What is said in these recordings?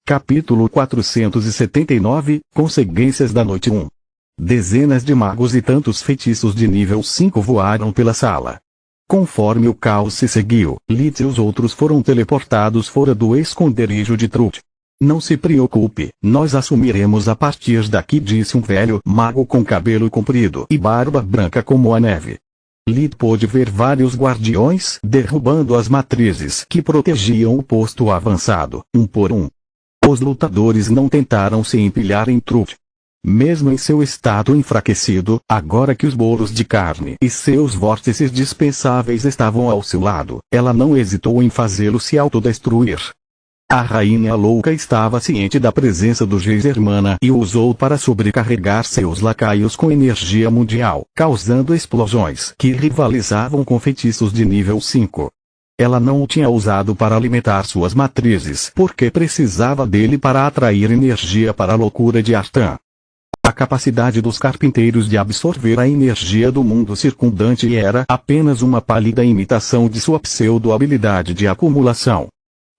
Capítulo 479, Consequências da Noite 1. Dezenas de magos e tantos feitiços de nível 5 voaram pela sala. Conforme o caos se seguiu, Lith e os outros foram teleportados fora do esconderijo de Trude. Não se preocupe, nós assumiremos a partir daqui, disse um velho mago com cabelo comprido e barba branca como a neve. Lith pôde ver vários guardiões derrubando as matrizes que protegiam o posto avançado, um por um. Os lutadores não tentaram se empilhar em Trude. Mesmo em seu estado enfraquecido, agora que os bolos de carne e seus vórtices dispensáveis estavam ao seu lado, ela não hesitou em fazê-lo se autodestruir. A rainha louca estava ciente da presença do Geysermana e o usou para sobrecarregar seus lacaios com energia mundial, causando explosões que rivalizavam com feitiços de nível 5. Ela não o tinha usado para alimentar suas matrizes porque precisava dele para atrair energia para a loucura de Artan. A capacidade dos carpinteiros de absorver a energia do mundo circundante era apenas uma pálida imitação de sua pseudo-habilidade de acumulação.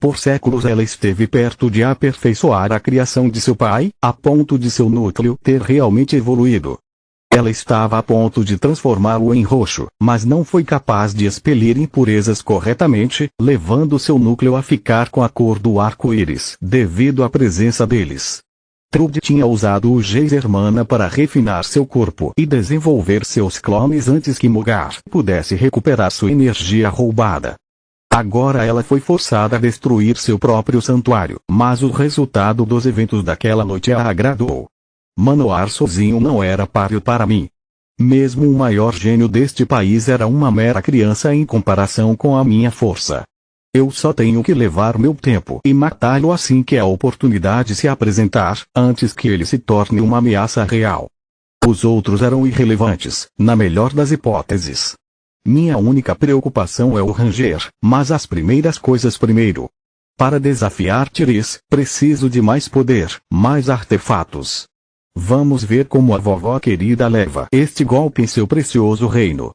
Por séculos ela esteve perto de aperfeiçoar a criação de seu pai, a ponto de seu núcleo ter realmente evoluído. Ela estava a ponto de transformá-lo em roxo, mas não foi capaz de expelir impurezas corretamente, levando seu núcleo a ficar com a cor do arco-íris, devido à presença deles. Trude tinha usado o Geysermana para refinar seu corpo e desenvolver seus clones antes que Mogar pudesse recuperar sua energia roubada. Agora ela foi forçada a destruir seu próprio santuário, mas o resultado dos eventos daquela noite a agradou. Manoar sozinho não era páreo para mim. Mesmo o maior gênio deste país era uma mera criança em comparação com a minha força. Eu só tenho que levar meu tempo e matá-lo assim que a oportunidade se apresentar, antes que ele se torne uma ameaça real. Os outros eram irrelevantes, na melhor das hipóteses. Minha única preocupação é o Ranger, mas as primeiras coisas primeiro. Para desafiar Tiris, preciso de mais poder, mais artefatos. Vamos ver como a vovó querida leva este golpe em seu precioso reino.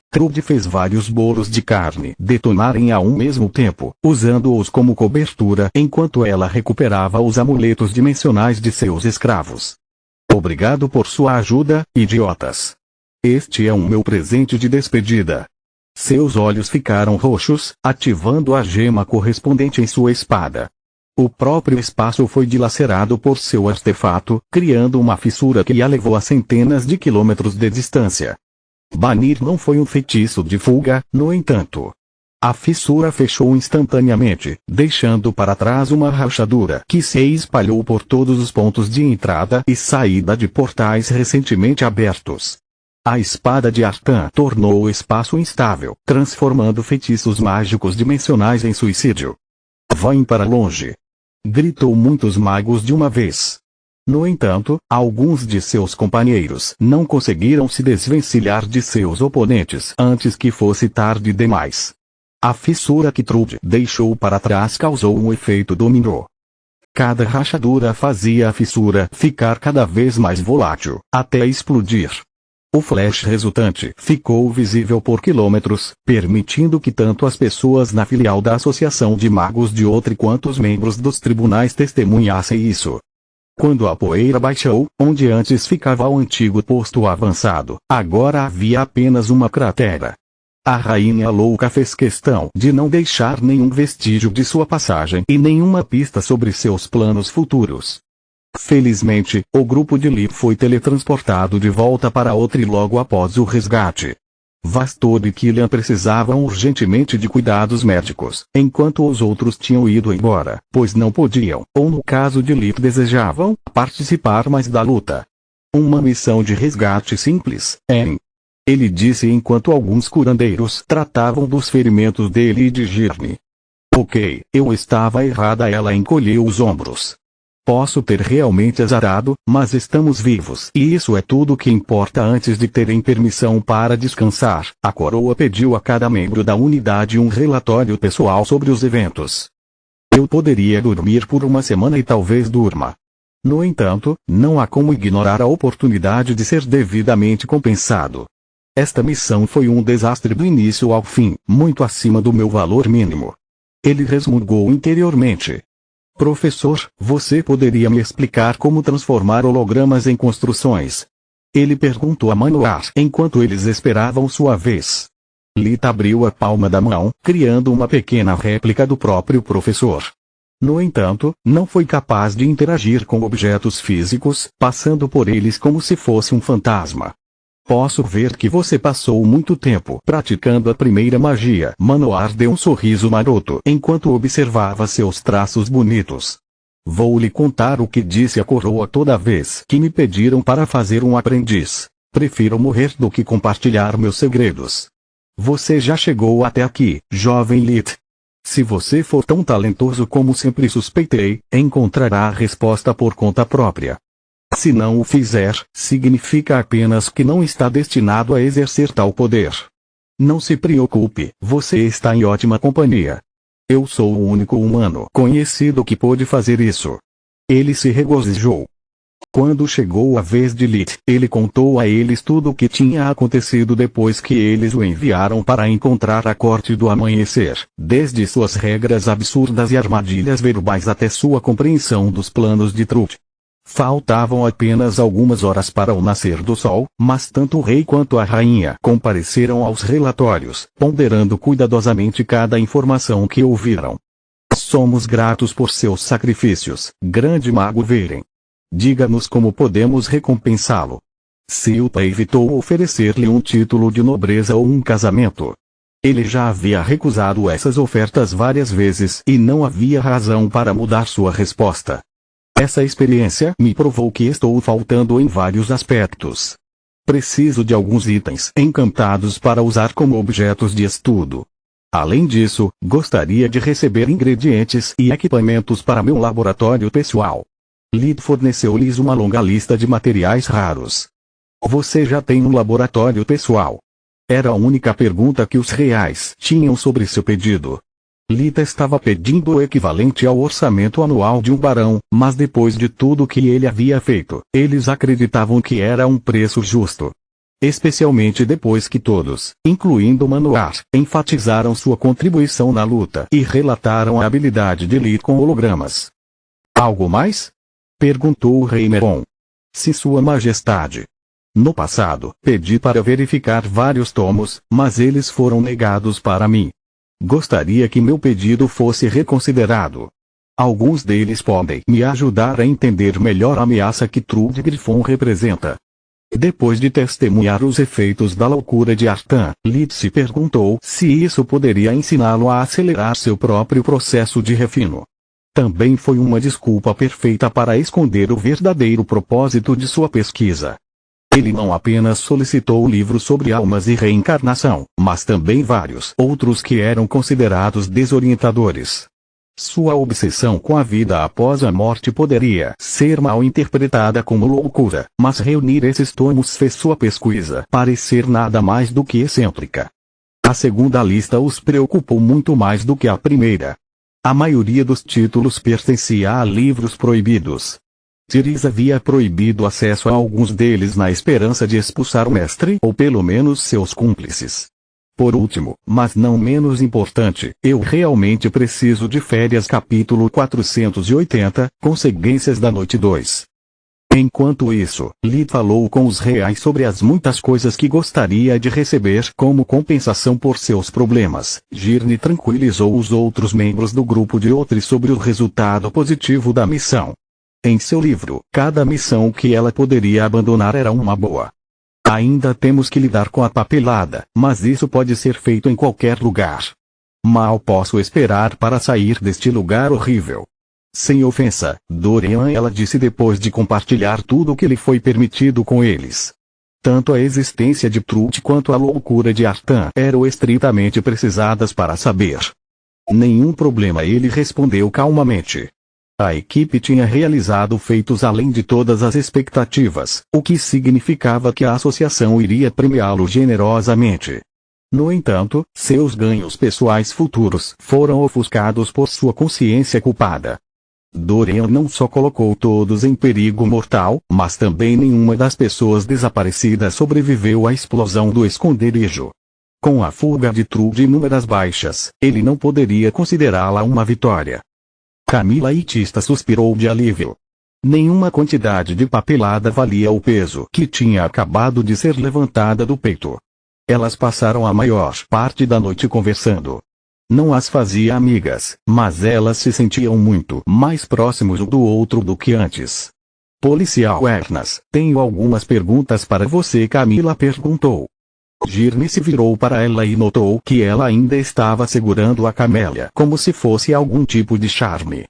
Trude fez vários bolos de carne detonarem a um mesmo tempo, usando-os como cobertura enquanto ela recuperava os amuletos dimensionais de seus escravos. Obrigado por sua ajuda, idiotas. Este é o meu presente de despedida. Seus olhos ficaram roxos, ativando a gema correspondente em sua espada. O próprio espaço foi dilacerado por seu artefato, criando uma fissura que a levou a centenas de quilômetros de distância. Banir não foi um feitiço de fuga, no entanto. A fissura fechou instantaneamente, deixando para trás uma rachadura que se espalhou por todos os pontos de entrada e saída de portais recentemente abertos. A espada de Artan tornou o espaço instável, transformando feitiços mágicos dimensionais em suicídio. Vão para longe! Gritou muitos magos de uma vez. No entanto, alguns de seus companheiros não conseguiram se desvencilhar de seus oponentes antes que fosse tarde demais. A fissura que Trude deixou para trás causou um efeito dominó. Cada rachadura fazia a fissura ficar cada vez mais volátil, até explodir. O flash resultante ficou visível por quilômetros, permitindo que tanto as pessoas na filial da Associação de Magos de Outri quanto os membros dos tribunais testemunhassem isso. Quando a poeira baixou, onde antes ficava o antigo posto avançado, agora havia apenas uma cratera. A rainha louca fez questão de não deixar nenhum vestígio de sua passagem e nenhuma pista sobre seus planos futuros. Felizmente, o grupo de Lith foi teletransportado de volta para Outri logo após o resgate. Vastor e Killian precisavam urgentemente de cuidados médicos, enquanto os outros tinham ido embora, pois não podiam, ou no caso de Lith desejavam, participar mais da luta. Uma missão de resgate simples, hein? Ele disse enquanto alguns curandeiros tratavam dos ferimentos dele e de Girne. Ok, eu estava errada, ela encolheu os ombros. Posso ter realmente azarado, mas estamos vivos e isso é tudo que importa. Antes de terem permissão para descansar, a coroa pediu a cada membro da unidade um relatório pessoal sobre os eventos. Eu poderia dormir por uma semana e talvez durma. No entanto, não há como ignorar a oportunidade de ser devidamente compensado. Esta missão foi um desastre do início ao fim, muito acima do meu valor mínimo. Ele resmungou interiormente. Professor, você poderia me explicar como transformar hologramas em construções? Ele perguntou a Manoar enquanto eles esperavam sua vez. Lita abriu a palma da mão, criando uma pequena réplica do próprio professor. No entanto, não foi capaz de interagir com objetos físicos, passando por eles como se fosse um fantasma. Posso ver que você passou muito tempo praticando a primeira magia. Manoar deu um sorriso maroto enquanto observava seus traços bonitos. Vou lhe contar o que disse a coroa toda vez que me pediram para fazer um aprendiz. Prefiro morrer do que compartilhar meus segredos. Você já chegou até aqui, jovem Lit. Se você for tão talentoso como sempre suspeitei, encontrará a resposta por conta própria. Se não o fizer, significa apenas que não está destinado a exercer tal poder. Não se preocupe, você está em ótima companhia. Eu sou o único humano conhecido que pôde fazer isso. Ele se regozijou. Quando chegou a vez de Lit, ele contou a eles tudo o que tinha acontecido depois que eles o enviaram para encontrar a Corte do Amanhecer, desde suas regras absurdas e armadilhas verbais até sua compreensão dos planos de Trud. Faltavam apenas algumas horas para o nascer do sol, mas tanto o rei quanto a rainha compareceram aos relatórios, ponderando cuidadosamente cada informação que ouviram. Somos gratos por seus sacrifícios, grande mago Veren. Diga-nos como podemos recompensá-lo. Silpa evitou oferecer-lhe um título de nobreza ou um casamento. Ele já havia recusado essas ofertas várias vezes e não havia razão para mudar sua resposta. Essa experiência me provou que estou faltando em vários aspectos. Preciso de alguns itens encantados para usar como objetos de estudo. Além disso, gostaria de receber ingredientes e equipamentos para meu laboratório pessoal. Lid forneceu-lhes uma longa lista de materiais raros. Você já tem um laboratório pessoal? Era a única pergunta que os reais tinham sobre seu pedido. Lita estava pedindo o equivalente ao orçamento anual de um barão, mas depois de tudo que ele havia feito, eles acreditavam que era um preço justo. Especialmente depois que todos, incluindo Manoar, enfatizaram sua contribuição na luta e relataram a habilidade de Lit com hologramas. Algo mais? Perguntou o rei Meron. Sim, sua majestade. No passado, pedi para verificar vários tomos, mas eles foram negados para mim. Gostaria que meu pedido fosse reconsiderado. Alguns deles podem me ajudar a entender melhor a ameaça que Trud Griffon representa. Depois de testemunhar os efeitos da loucura de Artan, Lit se perguntou se isso poderia ensiná-lo a acelerar seu próprio processo de refino. Também foi uma desculpa perfeita para esconder o verdadeiro propósito de sua pesquisa. Ele não apenas solicitou o livro sobre almas e reencarnação, mas também vários outros que eram considerados desorientadores. Sua obsessão com a vida após a morte poderia ser mal interpretada como loucura, mas reunir esses tomos fez sua pesquisa parecer nada mais do que excêntrica. A segunda lista os preocupou muito mais do que a primeira. A maioria dos títulos pertencia a livros proibidos. Tiriz havia proibido acesso a alguns deles na esperança de expulsar o mestre ou pelo menos seus cúmplices. Por último, mas não menos importante, eu realmente preciso de férias. Capítulo 480, Consequências da Noite 2. Enquanto isso, Lee falou com os reais sobre as muitas coisas que gostaria de receber como compensação por seus problemas. Girne tranquilizou os outros membros do grupo de Otri sobre o resultado positivo da missão. Em seu livro, cada missão que ela poderia abandonar era uma boa. Ainda temos que lidar com a papelada, mas isso pode ser feito em qualquer lugar. Mal posso esperar para sair deste lugar horrível. Sem ofensa, Dorian, ela disse depois de compartilhar tudo o que lhe foi permitido com eles. Tanto a existência de Trud quanto a loucura de Artan eram estritamente precisadas para saber. Nenhum problema, ele respondeu calmamente. A equipe tinha realizado feitos além de todas as expectativas, o que significava que a associação iria premiá-lo generosamente. No entanto, seus ganhos pessoais futuros foram ofuscados por sua consciência culpada. Dorian não só colocou todos em perigo mortal, mas também nenhuma das pessoas desaparecidas sobreviveu à explosão do esconderijo. Com a fuga de Trud e inúmeras baixas, ele não poderia considerá-la uma vitória. Camila Itista suspirou de alívio. Nenhuma quantidade de papelada valia o peso que tinha acabado de ser levantada do peito. Elas passaram a maior parte da noite conversando. Não as fazia amigas, mas elas se sentiam muito mais próximos um do outro do que antes. Policial Ernas, tenho algumas perguntas para você, Camila perguntou. Girne se virou para ela e notou que ela ainda estava segurando a camélia como se fosse algum tipo de charme.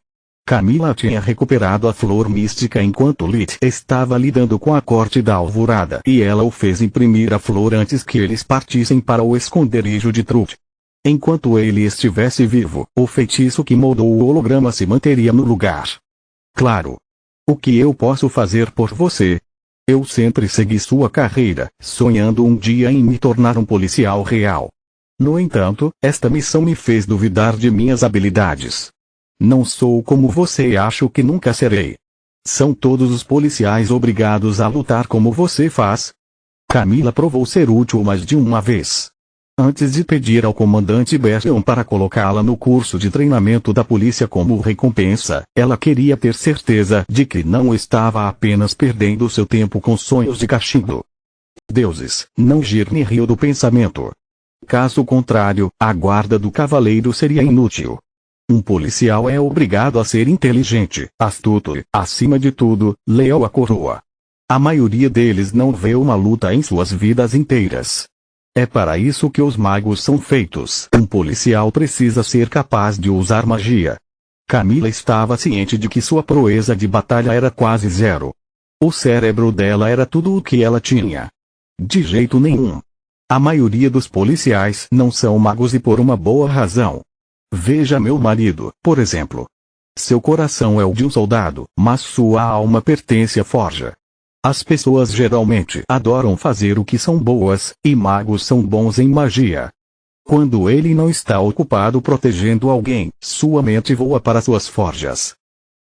Camila tinha recuperado a flor mística enquanto Lit estava lidando com a corte da alvorada e ela o fez imprimir a flor antes que eles partissem para o esconderijo de Trud. Enquanto ele estivesse vivo, o feitiço que moldou o holograma se manteria no lugar. Claro. O que eu posso fazer por você? Eu sempre segui sua carreira, sonhando um dia em me tornar um policial real. No entanto, esta missão me fez duvidar de minhas habilidades. Não sou como você e acho que nunca serei. São todos os policiais obrigados a lutar como você faz? Camila provou ser útil mais de uma vez. Antes de pedir ao comandante Bastion para colocá-la no curso de treinamento da polícia como recompensa, ela queria ter certeza de que não estava apenas perdendo seu tempo com sonhos de cachimbo. Deuses, não Girne riu do pensamento. Caso contrário, a guarda do cavaleiro seria inútil. Um policial é obrigado a ser inteligente, astuto e, acima de tudo, leal à coroa. A maioria deles não vê uma luta em suas vidas inteiras. É para isso que os magos são feitos. Um policial precisa ser capaz de usar magia. Camila estava ciente de que sua proeza de batalha era quase zero. O cérebro dela era tudo o que ela tinha. De jeito nenhum. A maioria dos policiais não são magos e por uma boa razão. Veja meu marido, por exemplo. Seu coração é o de um soldado, mas sua alma pertence à forja. As pessoas geralmente adoram fazer o que são boas, e magos são bons em magia. Quando ele não está ocupado protegendo alguém, sua mente voa para suas forjas.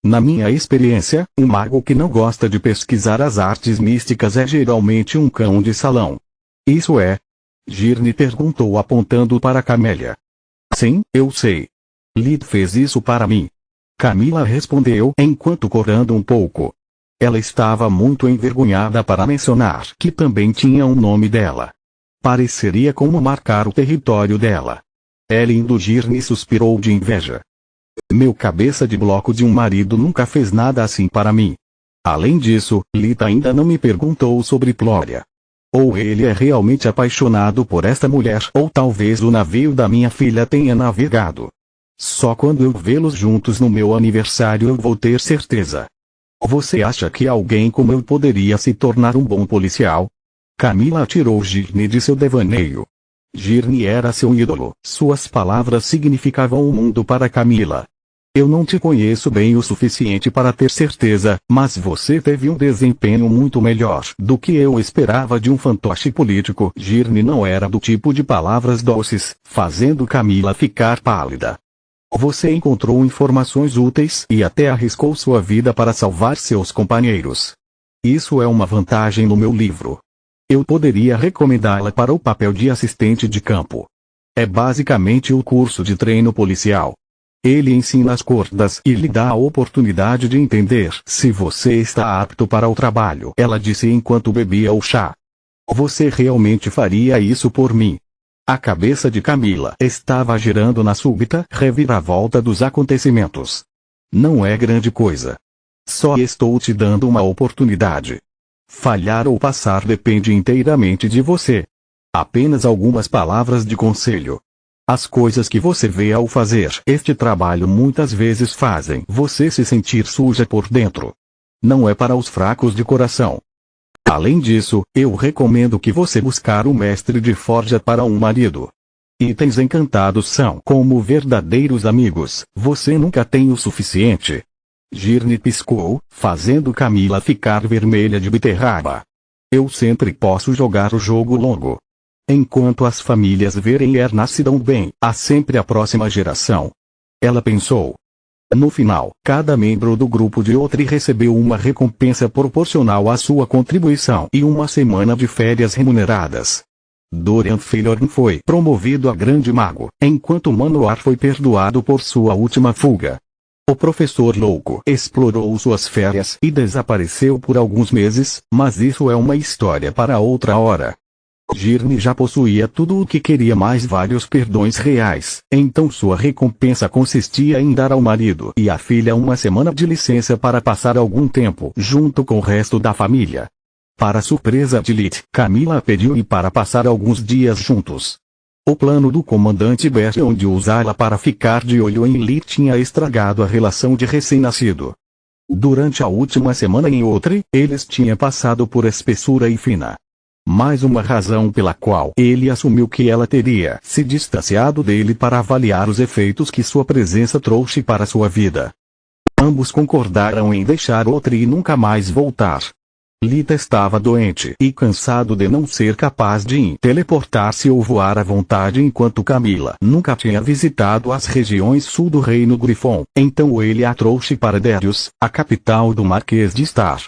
Na minha experiência, um mago que não gosta de pesquisar as artes místicas é geralmente um cão de salão. Isso é? Girne perguntou apontando para Camélia. Sim, eu sei. Lid fez isso para mim. Camila respondeu enquanto corando um pouco. Ela estava muito envergonhada para mencionar que também tinha um nome dela. Pareceria como marcar o território dela. Ellen do Girne suspirou de inveja. Meu cabeça de bloco de um marido nunca fez nada assim para mim. Além disso, Lita ainda não me perguntou sobre Glória. Ou ele é realmente apaixonado por esta mulher, ou talvez o navio da minha filha tenha navegado. Só quando eu vê-los juntos no meu aniversário eu vou ter certeza. Você acha que alguém como eu poderia se tornar um bom policial? Camila tirou Girne de seu devaneio. Girne era seu ídolo, suas palavras significavam o mundo para Camila. Eu não te conheço bem o suficiente para ter certeza, mas você teve um desempenho muito melhor do que eu esperava de um fantoche político. Girne não era do tipo de palavras doces, fazendo Camila ficar pálida. Você encontrou informações úteis e até arriscou sua vida para salvar seus companheiros. Isso é uma vantagem no meu livro. Eu poderia recomendá-la para o papel de assistente de campo. É basicamente o curso de treino policial. Ele ensina as cordas e lhe dá a oportunidade de entender se você está apto para o trabalho, ela disse enquanto bebia o chá. Você realmente faria isso por mim? A cabeça de Camila estava girando na súbita reviravolta dos acontecimentos. Não é grande coisa. Só estou te dando uma oportunidade. Falhar ou passar depende inteiramente de você. Apenas algumas palavras de conselho. As coisas que você vê ao fazer este trabalho muitas vezes fazem você se sentir suja por dentro. Não é para os fracos de coração. Além disso, eu recomendo que você buscar um mestre de forja para um marido. Itens encantados são como verdadeiros amigos, você nunca tem o suficiente. Girne piscou, fazendo Camila ficar vermelha de beterraba. Eu sempre posso jogar o jogo longo. Enquanto as famílias verem Erna se dão bem, há sempre a próxima geração. Ela pensou. No final, cada membro do grupo de Outri recebeu uma recompensa proporcional à sua contribuição e uma semana de férias remuneradas. Dorian Failorn foi promovido a grande mago, enquanto Manoar foi perdoado por sua última fuga. O professor louco explorou suas férias e desapareceu por alguns meses, mas isso é uma história para outra hora. Girne já possuía tudo o que queria mais vários perdões reais, então sua recompensa consistia em dar ao marido e à filha uma semana de licença para passar algum tempo junto com o resto da família. Para surpresa de Lit, Camila pediu-lhe para passar alguns dias juntos. O plano do comandante Bastion de usá-la para ficar de olho em Lit tinha estragado a relação de recém-nascido. Durante a última semana em Outre, eles tinham passado por espessura e fina. Mais uma razão pela qual ele assumiu que ela teria se distanciado dele para avaliar os efeitos que sua presença trouxe para sua vida. Ambos concordaram em deixar Outre e nunca mais voltar. Lita estava doente e cansado de não ser capaz de teleportar-se ou voar à vontade enquanto Camila nunca tinha visitado as regiões sul do Reino Grifon, então ele a trouxe para Darius, a capital do Marquês de Star.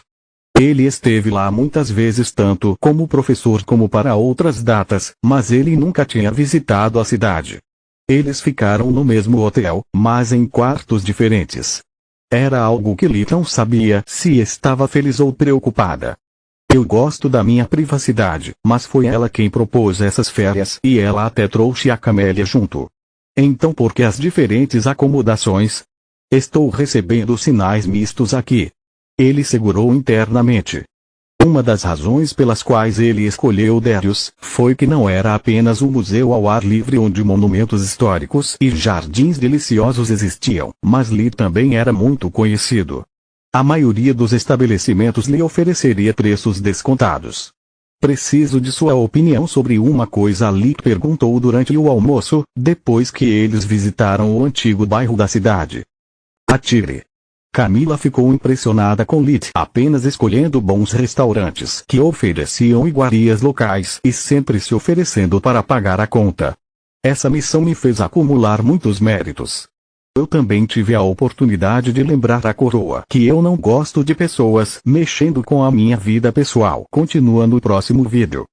Ele esteve lá muitas vezes tanto como professor como para outras datas, mas ele nunca tinha visitado a cidade. Eles ficaram no mesmo hotel, mas em quartos diferentes. Era algo que Lita não sabia se estava feliz ou preocupada. Eu gosto da minha privacidade, mas foi ela quem propôs essas férias e ela até trouxe a Camélia junto. Então por que as diferentes acomodações? Estou recebendo sinais mistos aqui. Ele segurou internamente. Uma das razões pelas quais ele escolheu Darius foi que não era apenas um museu ao ar livre onde monumentos históricos e jardins deliciosos existiam, mas Lit também era muito conhecido. A maioria dos estabelecimentos lhe ofereceria preços descontados. Preciso de sua opinião sobre uma coisa, Lit perguntou durante o almoço, depois que eles visitaram o antigo bairro da cidade. Atire. Camila ficou impressionada com Lit apenas escolhendo bons restaurantes que ofereciam iguarias locais e sempre se oferecendo para pagar a conta. Essa missão me fez acumular muitos méritos. Eu também tive a oportunidade de lembrar à coroa que eu não gosto de pessoas mexendo com a minha vida pessoal. Continua no próximo vídeo.